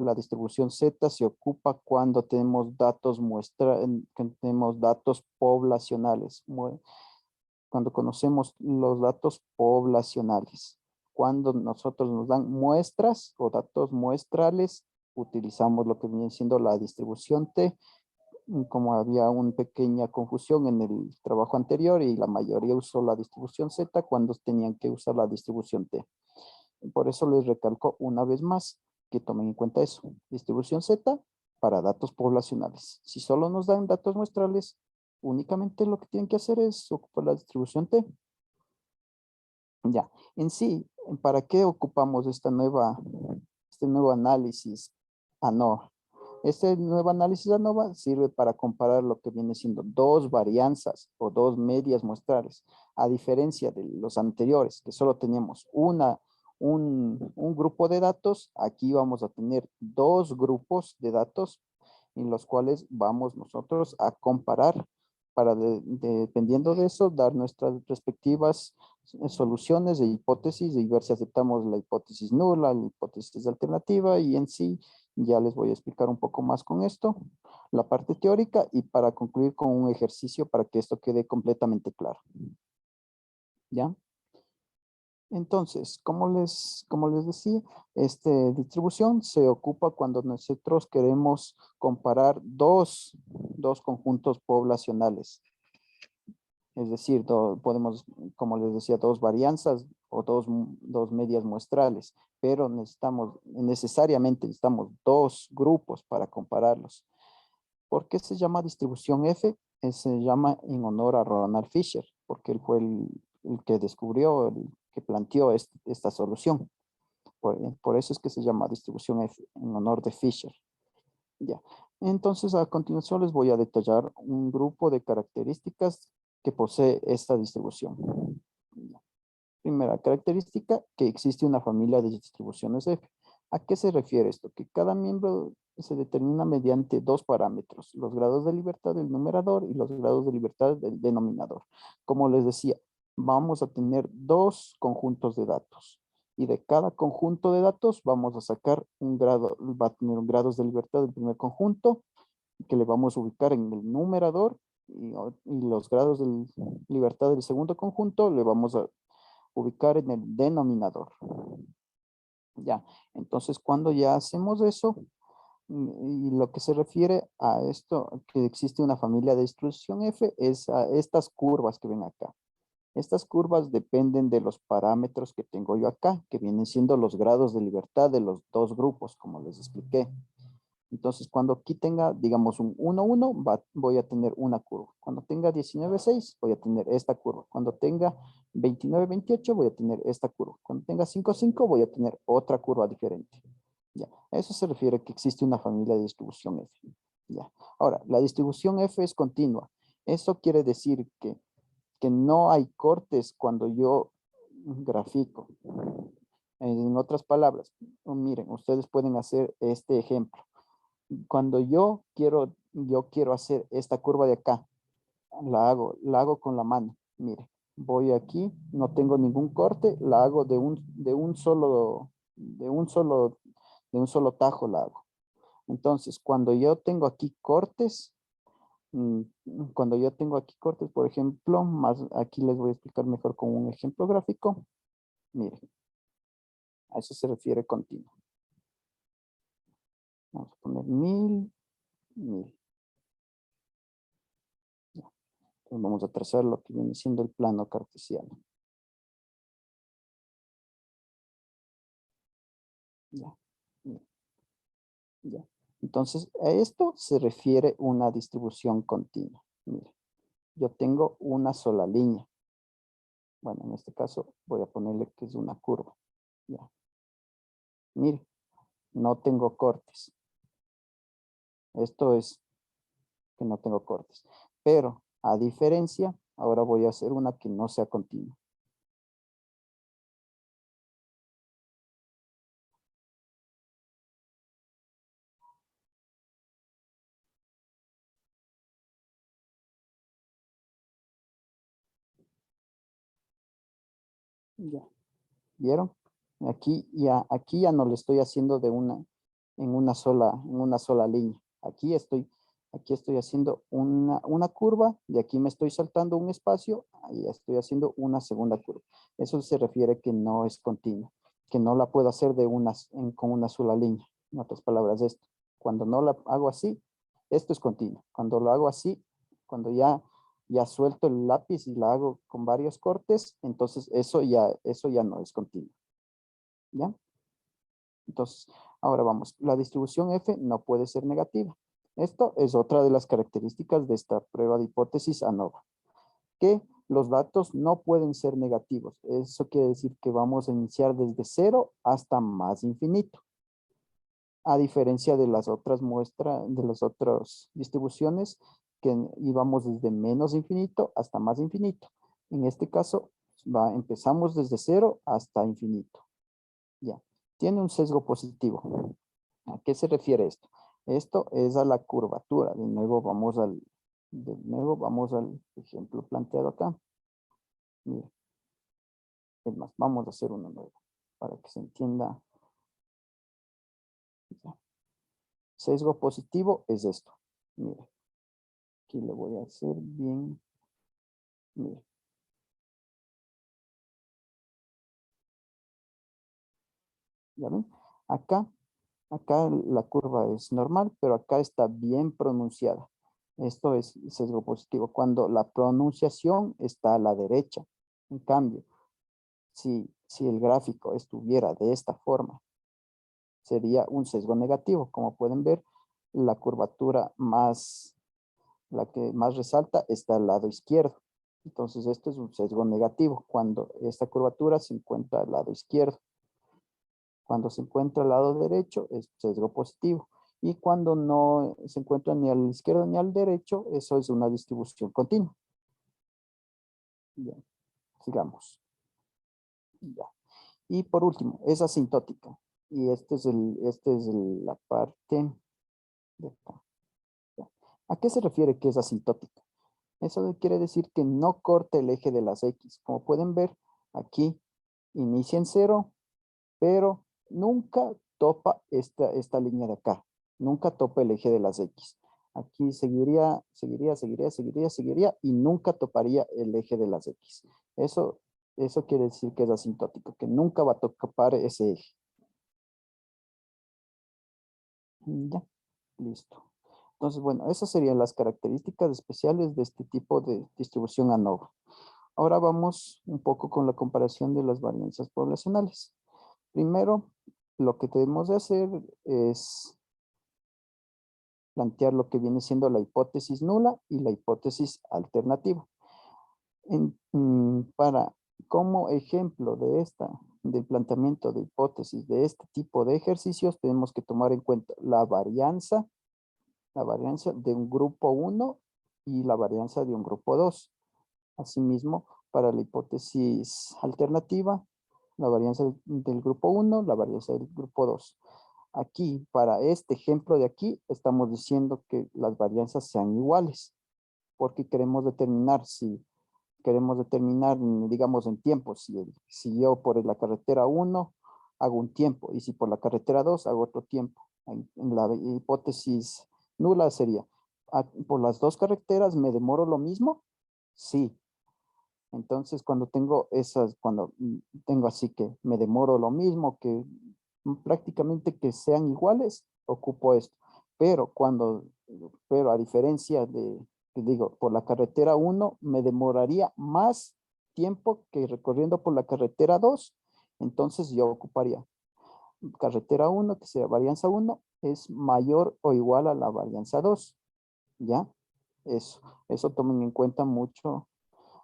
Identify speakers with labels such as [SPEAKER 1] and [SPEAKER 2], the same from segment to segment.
[SPEAKER 1] La distribución Z se ocupa cuando tenemos datos tenemos datos poblacionales. Cuando conocemos los datos poblacionales. Cuando nosotros nos dan muestras o datos muestrales, utilizamos lo que viene siendo la distribución T. Como había una pequeña confusión en el trabajo anterior y la mayoría usó la distribución Z cuando tenían que usar la distribución T. Por eso les recalco una vez más que tomen en cuenta eso. Distribución Z para datos poblacionales. Si solo nos dan datos muestrales, únicamente lo que tienen que hacer es ocupar la distribución T. Ya, en sí, ¿para qué ocupamos este nuevo análisis ANOVA? Este nuevo análisis ANOVA sirve para comparar lo que viene siendo dos varianzas o dos medias muestrales, a diferencia de los anteriores, que solo teníamos un grupo de datos. Aquí vamos a tener dos grupos de datos en los cuales vamos nosotros a comparar para, dependiendo de eso, dar nuestras respectivas soluciones de hipótesis y ver si aceptamos la hipótesis nula, la hipótesis alternativa, y en sí ya les voy a explicar un poco más con esto, la parte teórica, y para concluir con un ejercicio para que esto quede completamente claro. ¿Ya? Entonces, como les decía, esta distribución se ocupa cuando nosotros queremos comparar dos conjuntos poblacionales. Es decir, podemos, como les decía, dos varianzas o dos medias muestrales, pero necesariamente necesitamos dos grupos para compararlos. ¿Por qué se llama distribución F? Se llama en honor a Ronald Fisher, porque él fue el que descubrió, el que planteó esta solución. Por eso es que se llama distribución F, en honor de Fisher. Ya. Entonces, a continuación les voy a detallar un grupo de características que posee esta distribución. Primera característica, que existe una familia de distribuciones F. ¿A qué se refiere esto? Que cada miembro se determina mediante dos parámetros, los grados de libertad del numerador y los grados de libertad del denominador. Como les decía, vamos a tener dos conjuntos de datos. Y de cada conjunto de datos vamos a sacar un grado, va a tener grados de libertad del primer conjunto, que le vamos a ubicar en el numerador, y los grados de libertad del segundo conjunto le vamos a ubicar en el denominador. Ya, entonces cuando ya hacemos eso, y lo que se refiere a esto, que existe una familia de distribución F, es a estas curvas que ven acá. Estas curvas dependen de los parámetros que tengo yo acá, que vienen siendo los grados de libertad de los dos grupos, como les expliqué. Entonces, cuando aquí tenga, digamos, un 1, 1, voy a tener una curva. Cuando tenga 19, 6, voy a tener esta curva. Cuando tenga 29, 28, voy a tener esta curva. Cuando tenga 5, 5, voy a tener otra curva diferente. Ya, a eso se refiere que existe una familia de distribución F. Ya. Ahora, la distribución F es continua. Eso quiere decir que no hay cortes cuando yo grafico. En otras palabras, miren, ustedes pueden hacer este ejemplo. Cuando yo quiero hacer esta curva de acá, la hago con la mano. Mire, voy aquí, no tengo ningún corte, la hago de un solo tajo la hago. Entonces, cuando yo tengo aquí cortes, mm, por ejemplo, aquí les voy a explicar mejor con un ejemplo gráfico. Mire, a eso se refiere continuo. Vamos a poner 1000, 1000. Entonces vamos a trazar lo que viene siendo el plano cartesiano. Ya, ya, ya. Entonces, a esto se refiere una distribución continua. Mire, yo tengo una sola línea. Bueno, en este caso voy a ponerle que es una curva. Ya. Mire, no tengo cortes. Esto es que no tengo cortes. Pero, a diferencia, ahora voy a hacer una que no sea continua. Ya. ¿Vieron? Aquí ya no le estoy haciendo en una sola línea. Aquí estoy haciendo una curva, de aquí me estoy saltando un espacio, ahí estoy haciendo una segunda curva. Eso se refiere que no es continua, que no la puedo hacer con una sola línea. En otras palabras, esto. Cuando no la hago así, esto es continuo. Cuando lo hago así, cuando ya suelto el lápiz y la hago con varios cortes, entonces eso ya no es continuo. ¿Ya? Entonces, ahora vamos. La distribución F no puede ser negativa. Esto es otra de las características de esta prueba de hipótesis ANOVA, que los datos no pueden ser negativos. Eso quiere decir que vamos a iniciar desde cero hasta más infinito. A diferencia de las otras muestras, de las otras distribuciones, que íbamos desde menos infinito hasta más infinito. En este caso, empezamos desde cero hasta infinito. Ya. Tiene un sesgo positivo. ¿A qué se refiere esto? Esto es a la curvatura. De nuevo vamos al ejemplo planteado acá. Mira. Es más, vamos a hacer uno nuevo para que se entienda. Ya. Sesgo positivo es esto. Mira. Aquí lo voy a hacer bien. Mira. ¿Ya ven? Acá la curva es normal, pero acá está bien pronunciada. Esto es sesgo positivo, cuando la pronunciación está a la derecha. En cambio, si el gráfico estuviera de esta forma, sería un sesgo negativo. Como pueden ver, la curvatura la que más resalta está al lado izquierdo. Entonces, esto es un sesgo negativo, cuando esta curvatura se encuentra al lado izquierdo. Cuando se encuentra al lado derecho es sesgo positivo. Y cuando no se encuentra ni al izquierdo ni al derecho, eso es una distribución continua. Bien, sigamos. Ya. Y por último, es asintótica. Y la parte de acá. Ya. ¿A qué se refiere que es asintótica? Eso quiere decir que no corta el eje de las X. Como pueden ver, aquí inicia en cero, pero nunca topa esta línea de acá. Nunca topa el eje de las X. Aquí seguiría y nunca toparía el eje de las X. Eso quiere decir que es asintótico, que nunca va a topar ese eje. Ya, listo. Entonces, bueno, esas serían las características especiales de este tipo de distribución ANOVA. Ahora vamos un poco con la comparación de las varianzas poblacionales. Primero, lo que debemos de hacer es plantear lo que viene siendo la hipótesis nula y la hipótesis alternativa. Como ejemplo del planteamiento de hipótesis de este tipo de ejercicios, tenemos que tomar en cuenta la varianza de un grupo 1 y la varianza de un grupo 2. Asimismo, para la hipótesis alternativa, la varianza del grupo 1, la varianza del grupo 2. Aquí, para este ejemplo de aquí, estamos diciendo que las varianzas sean iguales, porque queremos determinar, digamos, en tiempo, si yo por la carretera 1 hago un tiempo, y si por la carretera 2 hago otro tiempo. En la hipótesis nula sería, por las dos carreteras me demoro lo mismo, sí. Entonces, cuando tengo así que me demoro lo mismo, que prácticamente que sean iguales, ocupo esto. Pero a diferencia que digo, por la carretera 1 me demoraría más tiempo que recorriendo por la carretera 2, entonces yo ocuparía carretera 1, que sea varianza 1, es mayor o igual a la varianza 2, ¿ya? Eso tomen en cuenta mucho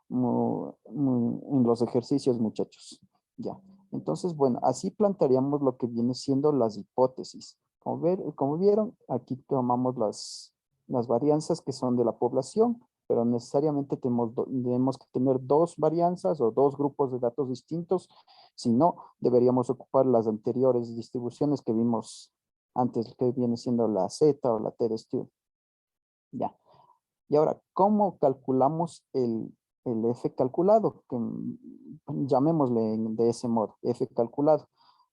[SPEAKER 1] en los ejercicios, muchachos. Ya. Entonces, bueno, así plantearíamos lo que viene siendo las hipótesis. Como vieron, aquí tomamos las varianzas que son de la población, pero necesariamente tenemos que tener dos varianzas o dos grupos de datos distintos. Si no, deberíamos ocupar las anteriores distribuciones que vimos antes, que viene siendo la Z o la T de Stewart. Ya. Y ahora, ¿cómo calculamos el F calculado? Llamémosle de ese modo, F calculado.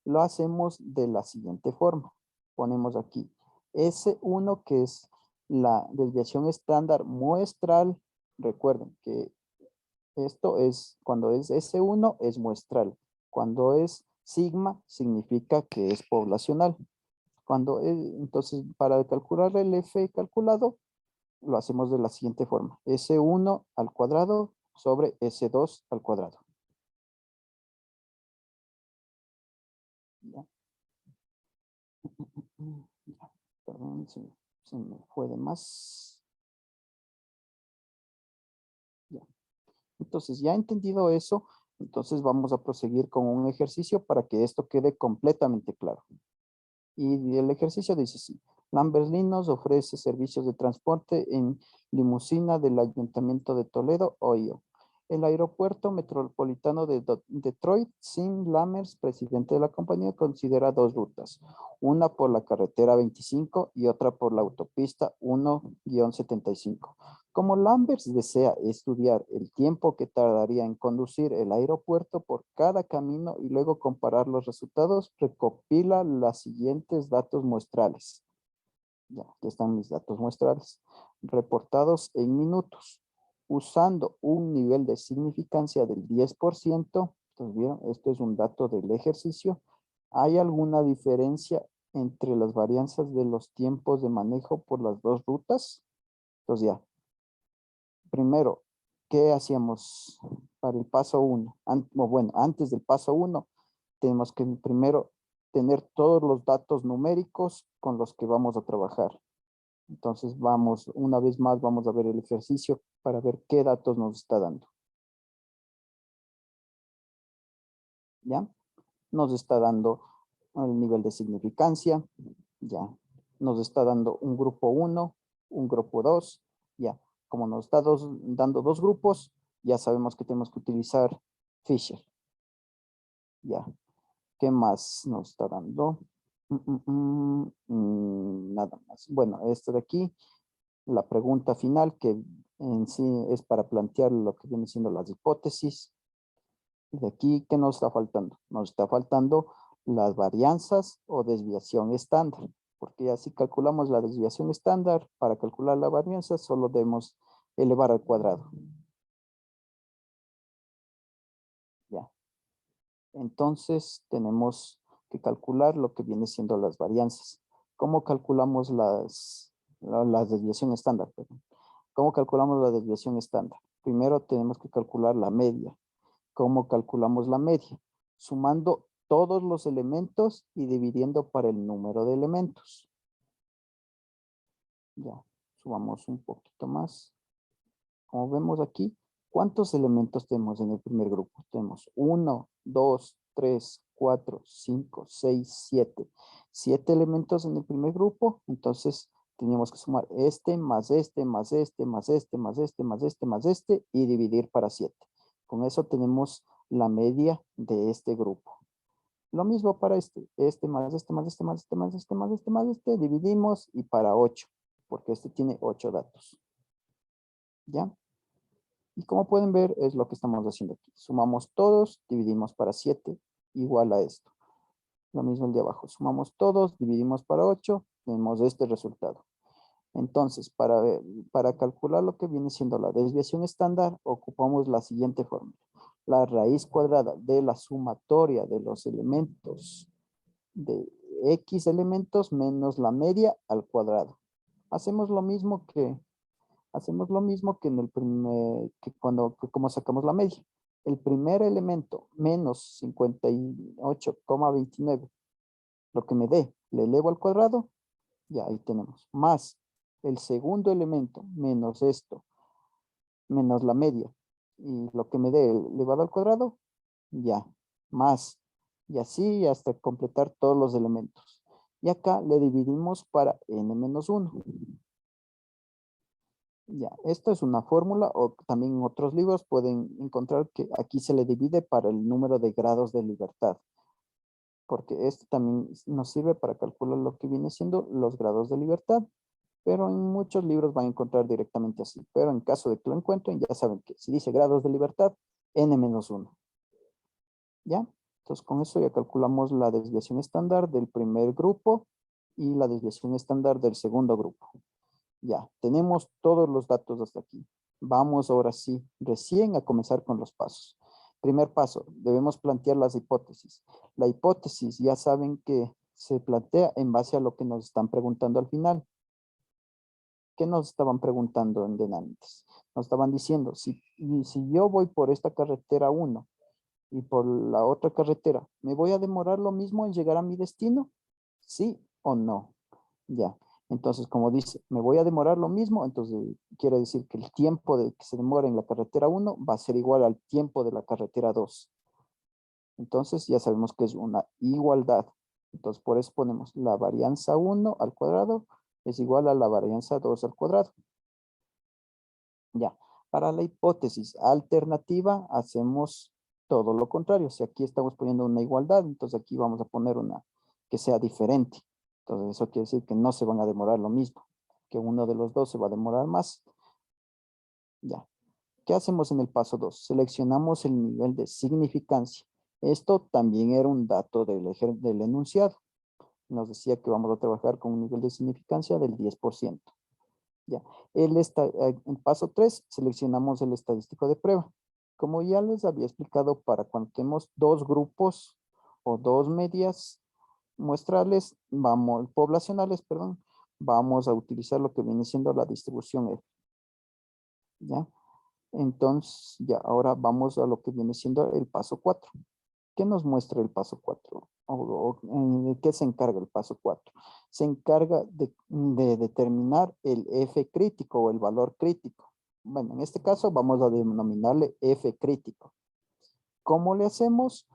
[SPEAKER 1] Lo hacemos de la siguiente forma. ponemos aquí S1, que es la desviación estándar muestral. Recuerden que esto es, cuando es S1 es muestral. Cuando es sigma significa que es poblacional. Entonces, para calcular el F calculado, lo hacemos de la siguiente forma. S1 al cuadrado sobre S2 al cuadrado. ¿Ya? Perdón, se me fue de más. Ya. Entonces, ya entendido eso, entonces vamos a proseguir con un ejercicio para que esto quede completamente claro. Y el ejercicio dice así: Lamberlin nos ofrece servicios de transporte en limusina del Ayuntamiento de Toledo, Ohio. El aeropuerto metropolitano de Detroit, Sim Lammers, presidente de la compañía, considera dos rutas, una por la carretera 25 y otra por la autopista 1-75. Como Lambers desea estudiar el tiempo que tardaría en conducir el aeropuerto por cada camino y luego comparar los resultados, recopila los siguientes datos muestrales. Ya, aquí están mis datos muestrales, reportados en minutos, usando un nivel de significancia del 10%. Entonces, ¿vieron? Esto es un dato del ejercicio. ¿Hay alguna diferencia entre las varianzas de los tiempos de manejo por las dos rutas? Entonces, ya. Primero, ¿qué hacíamos para el paso 1? Bueno, antes del paso 1, tenemos que primero tener todos los datos numéricos con los que vamos a trabajar. Entonces vamos, una vez más, vamos a ver el ejercicio para ver qué datos nos está dando. ¿Ya? Nos está dando el nivel de significancia, ya. Nos está dando un grupo 1, un grupo 2, ya. Como nos está dando dos grupos, ya sabemos que tenemos que utilizar Fisher. Ya. ¿Qué más nos está dando? Nada más. Bueno, esto de aquí, la pregunta final, que en sí es para plantear lo que viene siendo las hipótesis. Y de aquí, ¿qué nos está faltando? Nos está faltando las varianzas o desviación estándar. Porque así calculamos la desviación estándar, para calcular la varianza solo debemos elevar al cuadrado. Ya. Entonces tenemos que calcular lo que viene siendo las varianzas. ¿Cómo calculamos la desviación estándar? Perdón. ¿Cómo calculamos la desviación estándar? Primero tenemos que calcular la media. ¿Cómo calculamos la media? Sumando todos los elementos y dividiendo para el número de elementos. Ya, sumamos un poquito más. Como vemos aquí, ¿cuántos elementos tenemos en el primer grupo? Tenemos 1, 2, 3, 4, 5, 6, 7. 7 elementos en el primer grupo, entonces tenemos que sumar este, más este, más este, más este, más este, más este, más este y dividir para 7. Con eso tenemos la media de este grupo. Lo mismo para este más este, más este, más este, más este, más este, más este, dividimos y para 8, porque este tiene 8 datos. ¿Ya? Y como pueden ver, es lo que estamos haciendo aquí. Sumamos todos, dividimos para 7, igual a esto. Lo mismo el de abajo. Sumamos todos, dividimos para 8, tenemos este resultado. Entonces, para calcular lo que viene siendo la desviación estándar, ocupamos la siguiente fórmula. La raíz cuadrada de la sumatoria de los elementos de X elementos menos la media al cuadrado. Hacemos lo mismo que en el como sacamos la media. El primer elemento menos 58,29, lo que me dé, le elevo al cuadrado, ya ahí tenemos. Más el segundo elemento menos esto, menos la media, y lo que me dé elevado al cuadrado, ya, más. Y así hasta completar todos los elementos. Y acá le dividimos para n-1. Ya, esto es una fórmula, o también en otros libros pueden encontrar que aquí se le divide para el número de grados de libertad, porque esto también nos sirve para calcular lo que viene siendo los grados de libertad, pero en muchos libros van a encontrar directamente así, pero en caso de que lo encuentren, ya saben que si dice grados de libertad, n-1. ¿Ya? Entonces con eso ya calculamos la desviación estándar del primer grupo y la desviación estándar del segundo grupo. Ya, tenemos todos los datos hasta aquí. Vamos ahora sí, recién a comenzar con los pasos. Primer paso, debemos plantear las hipótesis. La hipótesis ya saben que se plantea en base a lo que nos están preguntando al final. ¿Qué nos estaban preguntando en antes? Nos estaban diciendo, si yo voy por esta carretera 1 y por la otra carretera, ¿me voy a demorar lo mismo en llegar a mi destino? ¿Sí o no? Ya. Entonces, como dice, me voy a demorar lo mismo, entonces quiere decir que el tiempo de que se demora en la carretera 1 va a ser igual al tiempo de la carretera 2. Entonces, ya sabemos que es una igualdad. Entonces, por eso ponemos la varianza 1 al cuadrado es igual a la varianza 2 al cuadrado. Ya. Para la hipótesis alternativa, hacemos todo lo contrario. Si aquí estamos poniendo una igualdad, entonces aquí vamos a poner una que sea diferente. Entonces eso quiere decir que no se van a demorar lo mismo, que uno de los dos se va a demorar más. Ya. ¿Qué hacemos en el paso 2? Seleccionamos el nivel de significancia. Esto también era un dato del enunciado. Nos decía que vamos a trabajar con un nivel de significancia del 10%. Ya. En paso 3, seleccionamos el estadístico de prueba. Como ya les había explicado, para cuando tenemos dos grupos o dos medias muestrales, poblacionales, perdón, vamos a utilizar lo que viene siendo la distribución F. ¿Ya? Entonces, ya, ahora vamos a lo que viene siendo el paso 4. ¿Qué nos muestra el paso 4? ¿De qué se encarga el paso 4? Se encarga de determinar el F crítico o el valor crítico. Bueno, en este caso vamos a denominarle F crítico. ¿Cómo le hacemos?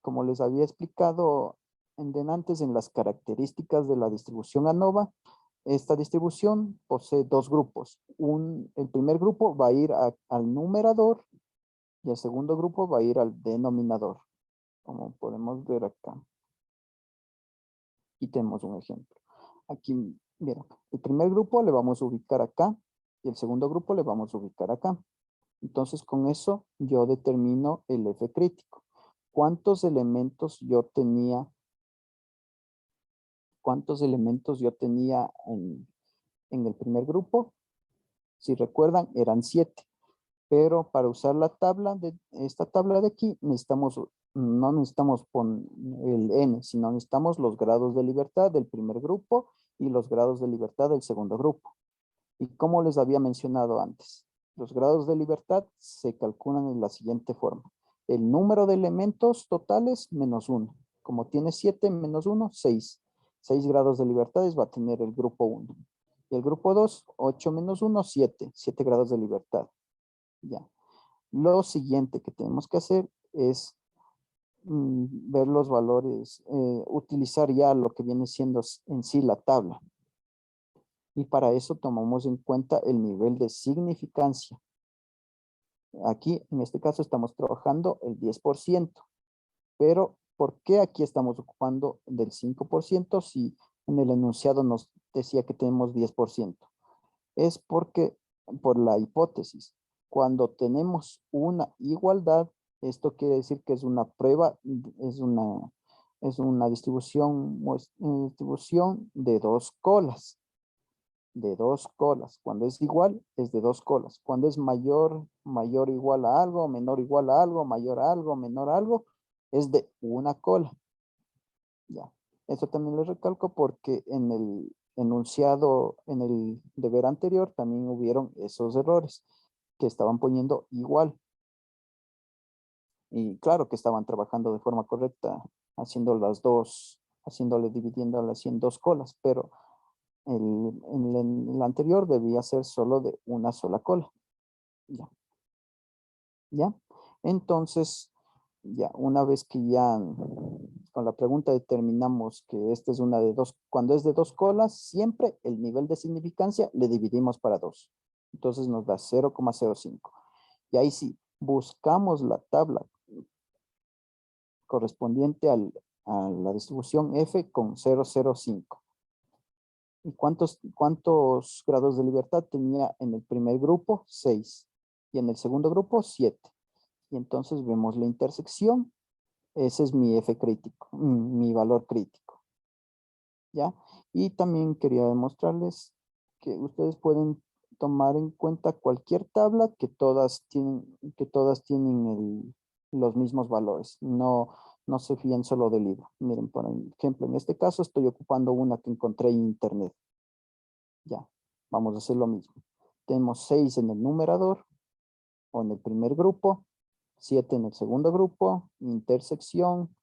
[SPEAKER 1] Como les había explicado antes en las características de la distribución ANOVA, esta distribución posee dos grupos. El primer grupo va a ir al numerador y el segundo grupo va a ir al denominador, como podemos ver acá. Y tenemos un ejemplo. Aquí, miren, el primer grupo le vamos a ubicar acá y el segundo grupo le vamos a ubicar acá. Entonces, con eso yo determino el F crítico. ¿Cuántos elementos yo tenía? ¿Cuántos elementos yo tenía en el primer grupo? Si recuerdan, eran 7. Pero para usar esta tabla de aquí, no necesitamos poner el n, sino necesitamos los grados de libertad del primer grupo y los grados de libertad del segundo grupo. Y como les había mencionado antes, los grados de libertad se calculan en la siguiente forma. El número de elementos totales menos 1. Como tiene 7 menos 1, 6. 6 grados de libertades va a tener el grupo 1. Y el grupo 2, 8 menos 1, 7. 7 grados de libertad. Ya. Lo siguiente que tenemos que hacer es ver los valores, utilizar ya lo que viene siendo en sí la tabla. Y para eso tomamos en cuenta el nivel de significancia. Aquí, en este caso, estamos trabajando el 10%. Pero, ¿por qué aquí estamos ocupando del 5% si en el enunciado nos decía que tenemos 10%? Es porque, por la hipótesis, cuando tenemos una igualdad, esto quiere decir que es una prueba, es una distribución de dos colas. De dos colas. Cuando es igual, es de dos colas. Cuando es mayor o igual a algo, menor o igual a algo, mayor a algo, menor a algo, es de una cola. Ya. Eso también lo recalco porque en el enunciado, en el deber anterior, también hubieron esos errores que estaban poniendo igual. Y claro que estaban trabajando de forma correcta, haciendo dividiéndolas en dos colas, pero en el anterior debía ser solo de una sola cola. Ya. ¿Ya? Entonces, ya, una vez que ya con la pregunta determinamos que esta es una de dos, cuando es de dos colas, siempre el nivel de significancia le dividimos para 2. Entonces nos da 0,05. Y ahí sí, buscamos la tabla correspondiente a la distribución F con 0,05. ¿Y cuántos grados de libertad tenía en el primer grupo? 6. Y en el segundo grupo, 7. Y entonces vemos la intersección. Ese es mi F crítico, mi valor crítico. ¿Ya? Y también quería demostrarles que ustedes pueden tomar en cuenta cualquier tabla que todas tienen los mismos valores. No se fíen solo del libro. Miren, por ejemplo, en este caso estoy ocupando una que encontré en internet. Ya, vamos a hacer lo mismo. Tenemos 6 en el numerador o en el primer grupo, 7 en el segundo grupo, intersección,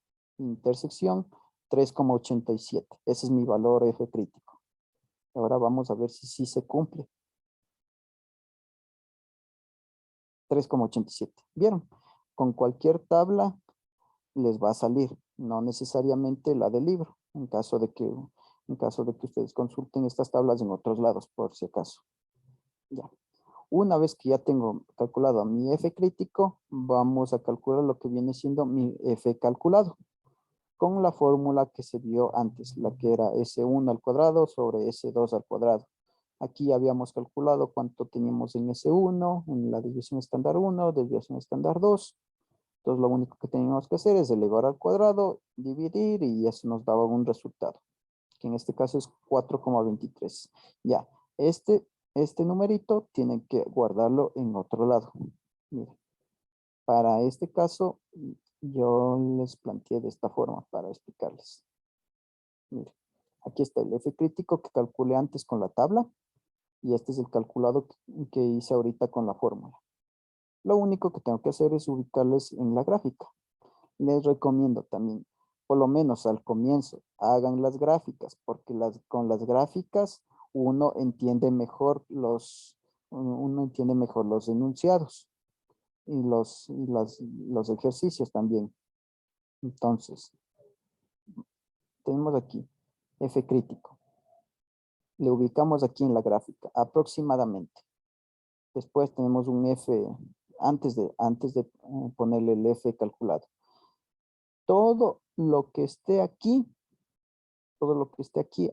[SPEAKER 1] 3,87. Ese es mi valor F crítico. Ahora vamos a ver si sí se cumple. 3,87. ¿Vieron? Con cualquier tabla les va a salir, no necesariamente la del libro, en caso de que ustedes consulten estas tablas en otros lados, por si acaso. Ya. Una vez que ya tengo calculado mi F crítico, vamos a calcular lo que viene siendo mi F calculado con la fórmula que se vio antes, la que era S1 al cuadrado sobre S2 al cuadrado. Aquí habíamos calculado cuánto teníamos en S1, en la desviación estándar 1, desviación estándar 2. Entonces lo único que teníamos que hacer es elevar al cuadrado, dividir y eso nos daba un resultado, que en este caso es 4,23. Ya, este numerito tienen que guardarlo en otro lado. Miren, para este caso yo les planteé de esta forma para explicarles. Miren, aquí está el F crítico que calculé antes con la tabla y este es el calculado que hice ahorita con la fórmula. Lo único que tengo que hacer es ubicarles en la gráfica. Les recomiendo también, por lo menos al comienzo, hagan las gráficas, porque con las gráficas uno entiende mejor los enunciados y los ejercicios también. Entonces, tenemos aquí F crítico. Le ubicamos aquí en la gráfica, aproximadamente. Después tenemos un F, antes de ponerle el F calculado. Todo lo que esté aquí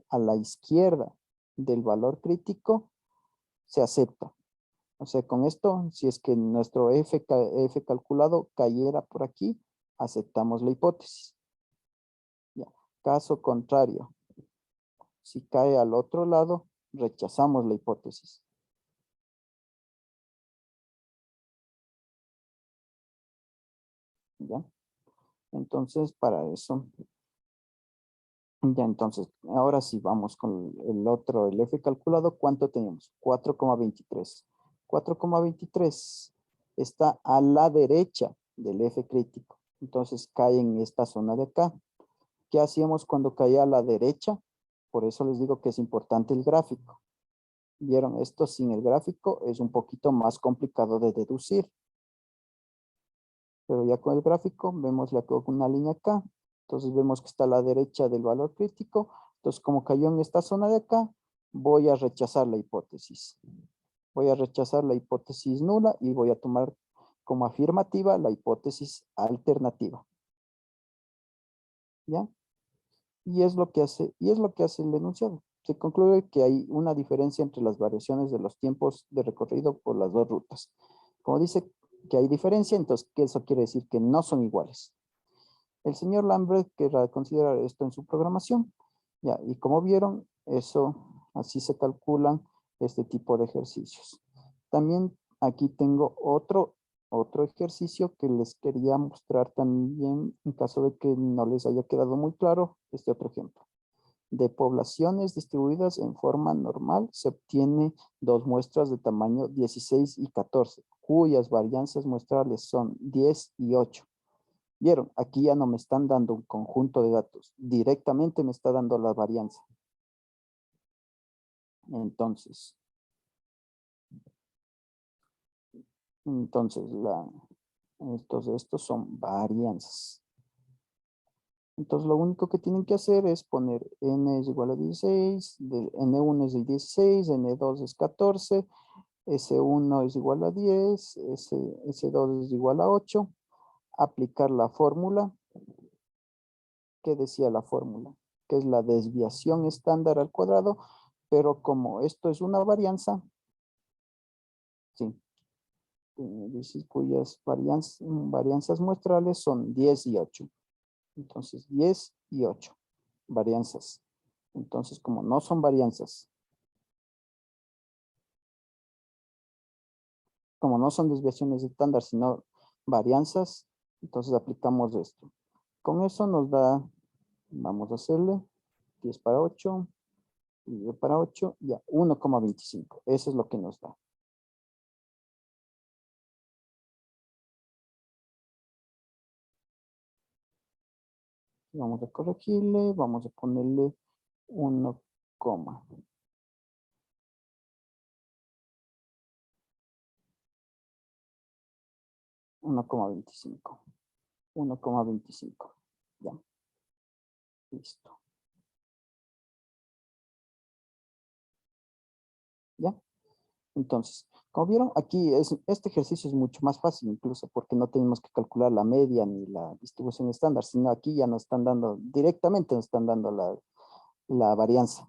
[SPEAKER 1] a la izquierda del valor crítico se acepta. O sea, con esto, si es que nuestro F calculado cayera por aquí, aceptamos la hipótesis. Ya. Caso contrario, si cae al otro lado, rechazamos la hipótesis. ¿Ya? Entonces, para eso, ya entonces, ahora sí vamos con el F calculado. ¿Cuánto tenemos? 4,23. 4,23 está a la derecha del F crítico. Entonces cae en esta zona de acá. ¿Qué hacíamos cuando caía a la derecha? Por eso les digo que es importante el gráfico. ¿Vieron? Esto sin el gráfico es un poquito más complicado de deducir. Pero ya con el gráfico vemos una línea acá. Entonces vemos que está a la derecha del valor crítico. Entonces como cayó en esta zona de acá, voy a rechazar la hipótesis. Voy a rechazar la hipótesis nula y voy a tomar como afirmativa la hipótesis alternativa. ¿Ya? Y es lo que hace el enunciado. Se concluye que hay una diferencia entre las variaciones de los tiempos de recorrido por las dos rutas. Como dice que hay diferencia, entonces ¿qué eso quiere decir? Que no son iguales. El señor Lambert querrá considerar esto en su programación. Ya, y como vieron, así se calculan este tipo de ejercicios. También aquí tengo otro ejercicio que les quería mostrar también en caso de que no les haya quedado muy claro este otro ejemplo. De poblaciones distribuidas en forma normal se obtiene dos muestras de tamaño 16 y 14, cuyas varianzas muestrales son 10 y 8. ¿Vieron? Aquí ya no me están dando un conjunto de datos. Directamente me está dando la varianza. Entonces estos son varianzas. Entonces lo único que tienen que hacer es poner n es igual a 16, n1 es de 16, n2 es 14, s1 es igual a 10, s2 es igual a 8. Aplicar la fórmula. ¿Qué decía la fórmula? Que es la desviación estándar al cuadrado, pero como esto es una varianza, sí, dice cuyas varianzas muestrales son 10 y 8. Entonces 10 y 8 varianzas. Entonces, como no son varianzas, como no son desviaciones estándar, sino varianzas, entonces aplicamos esto. Con eso nos da, vamos a hacerle 10 para 8, dividido para 8, ya 1,25. Eso es lo que nos da. Vamos a corregirle, vamos a ponerle 1, 1,25. 1,25. Ya, listo. ¿Ya? Entonces, como vieron, aquí este ejercicio es mucho más fácil incluso porque no tenemos que calcular la media ni la distribución estándar, sino aquí ya nos están dando, directamente nos están dando la varianza.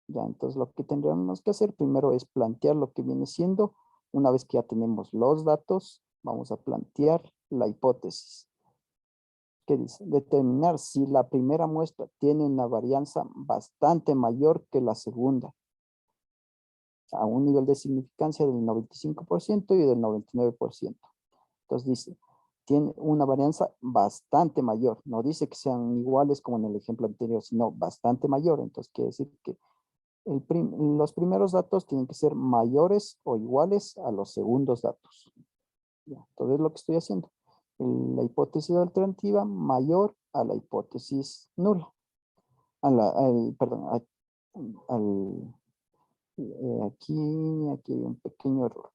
[SPEAKER 1] Ya, entonces lo que tendríamos que hacer primero es plantear lo que viene siendo, una vez que ya tenemos los datos, vamos a plantear la hipótesis. ¿Qué dice? Determinar si la primera muestra tiene una varianza bastante mayor que la segunda, a un nivel de significancia del 95% y del 99%. Entonces dice, tiene una varianza bastante mayor. No dice que sean iguales como en el ejemplo anterior, sino bastante mayor. Entonces quiere decir que los primeros datos tienen que ser mayores o iguales a los segundos datos. Ya, entonces lo que estoy haciendo. La hipótesis alternativa mayor a la hipótesis nula. Perdón, aquí hay un pequeño error.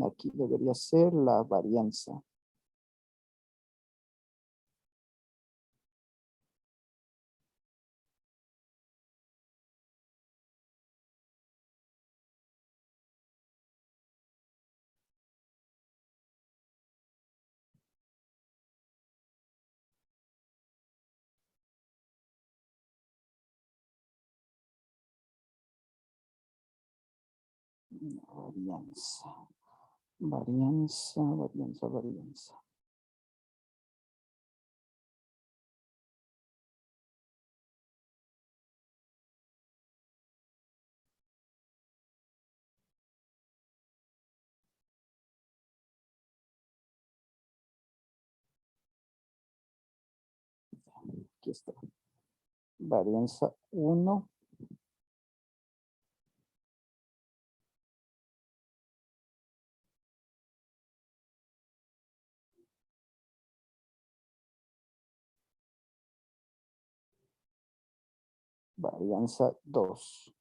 [SPEAKER 1] Aquí debería ser la varianza. Varianza. Varianza. Aquí está. Varianza 1. Varianza 2.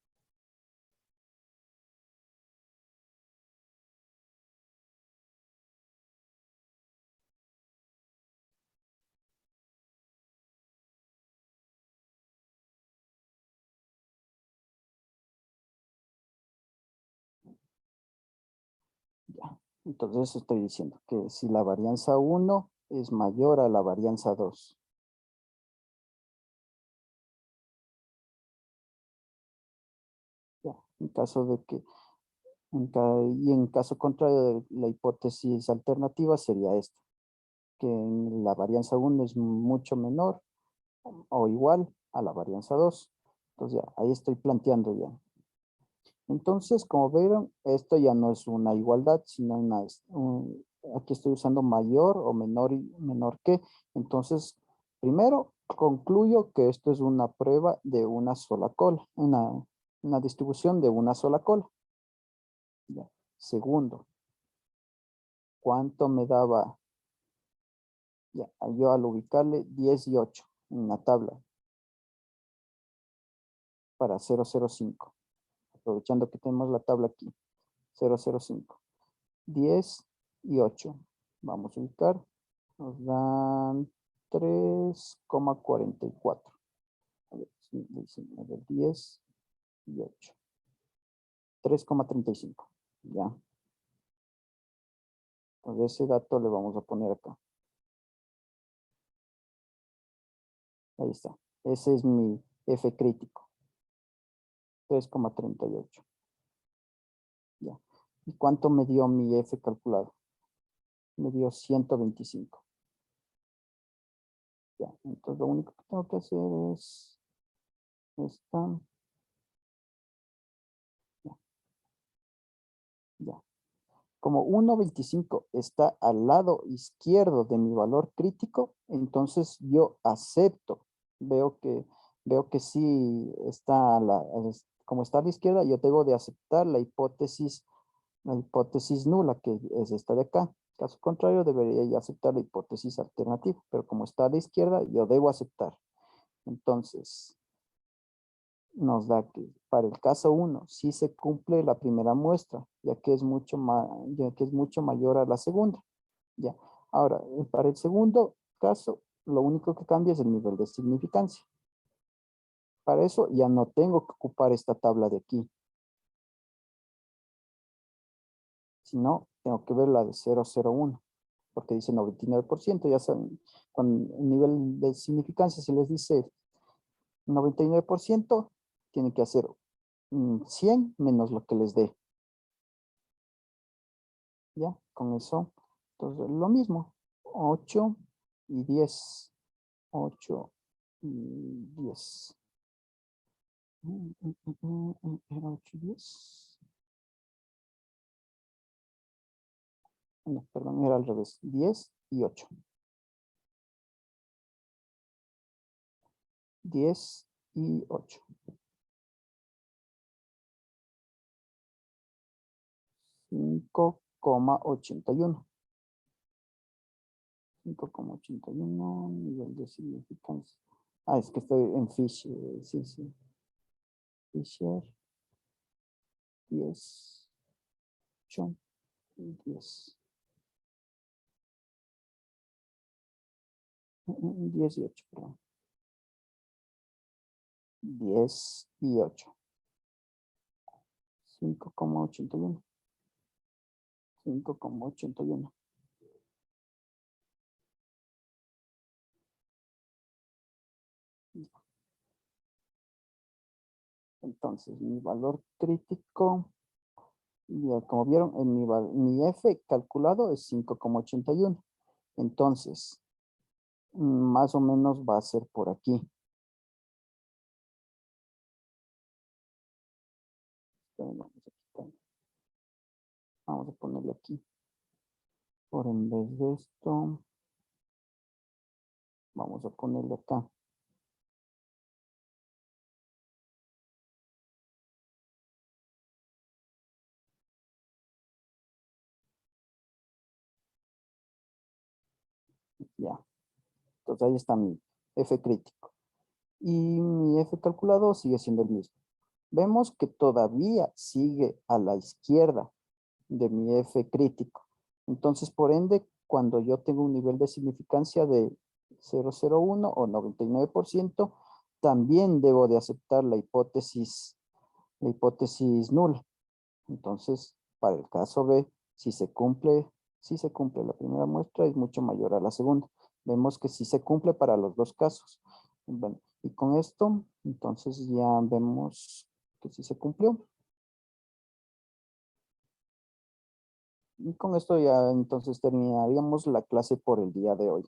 [SPEAKER 1] Ya. Entonces estoy diciendo que si la varianza 1 es mayor a la varianza 2. Ya. En caso de que, y en caso contrario de la hipótesis alternativa sería esta, que la varianza 1 es mucho menor o igual a la varianza 2. Entonces ya, ahí estoy planteando ya. Entonces, como vieron, esto ya no es una igualdad, sino aquí estoy usando mayor o menor y menor que. Entonces, primero concluyo que esto es una prueba de una sola cola, una distribución de una sola cola. Ya. Segundo, ¿cuánto me daba? Ya, yo al ubicarle 10 y 8 en la tabla para 0,05. Aprovechando que tenemos la tabla aquí, 0,05. 10 y 8. Vamos a ubicar. Nos dan 3,44. A ver, a ver, 10 y 8. 3,35. Ya. Entonces ese dato le vamos a poner acá. Ahí está. Ese es mi F crítico. 3,38. Ya. ¿Y cuánto me dio mi F calculado? Me dio 125. Ya, entonces lo único que tengo que hacer es esta. Ya, ya. Como 1.25 está al lado izquierdo de mi valor crítico, entonces yo acepto. Veo que, veo que sí está como está a la izquierda, yo tengo de aceptar la hipótesis nula, que es esta de acá. Caso contrario, debería ya aceptar la hipótesis alternativa, pero como está a la izquierda, yo debo aceptar. Entonces, nos da que para el caso 1 sí se cumple la primera muestra, ya que es mucho mayor a la segunda. Ya. Ahora, para el segundo caso, lo único que cambia es el nivel de significancia. Para eso ya no tengo que ocupar esta tabla de aquí, sino tengo que ver la de 0,01, porque dice 99%, ya saben, con el nivel de significancia se les dice 99%, tiene que hacer 100 menos lo que les dé. Ya, con eso, entonces lo mismo, 8 y 10, 8 y 10. Era 8 y 10. No, perdón, era al revés, 10 y 8. 10 y 8. 5,81. 5,81, nivel de significancia. Ah, es que estoy en Fisher, sí, sí. Fisher, 10, 8 y 10. 10 y 8, perdón. 10 y 8. 5,81. 5,81. Entonces, mi valor crítico, ya como vieron, mi F calculado es 5,81. Entonces, más o menos va a ser por aquí. Vamos a ponerle aquí. Por en vez de esto, vamos a ponerle acá. Ya. Entonces ahí está mi F crítico. Y mi F calculado sigue siendo el mismo. Vemos que todavía sigue a la izquierda de mi F crítico. Entonces, por ende, cuando yo tengo un nivel de significancia de 0,01 o 99%, también debo de aceptar la hipótesis nula. Entonces, para el caso B, si se cumple la primera muestra, es mucho mayor a la segunda. Vemos que sí se cumple para los dos casos. Bueno, y con esto, entonces ya vemos que sí se cumplió. Y con esto ya entonces terminaríamos la clase por el día de hoy.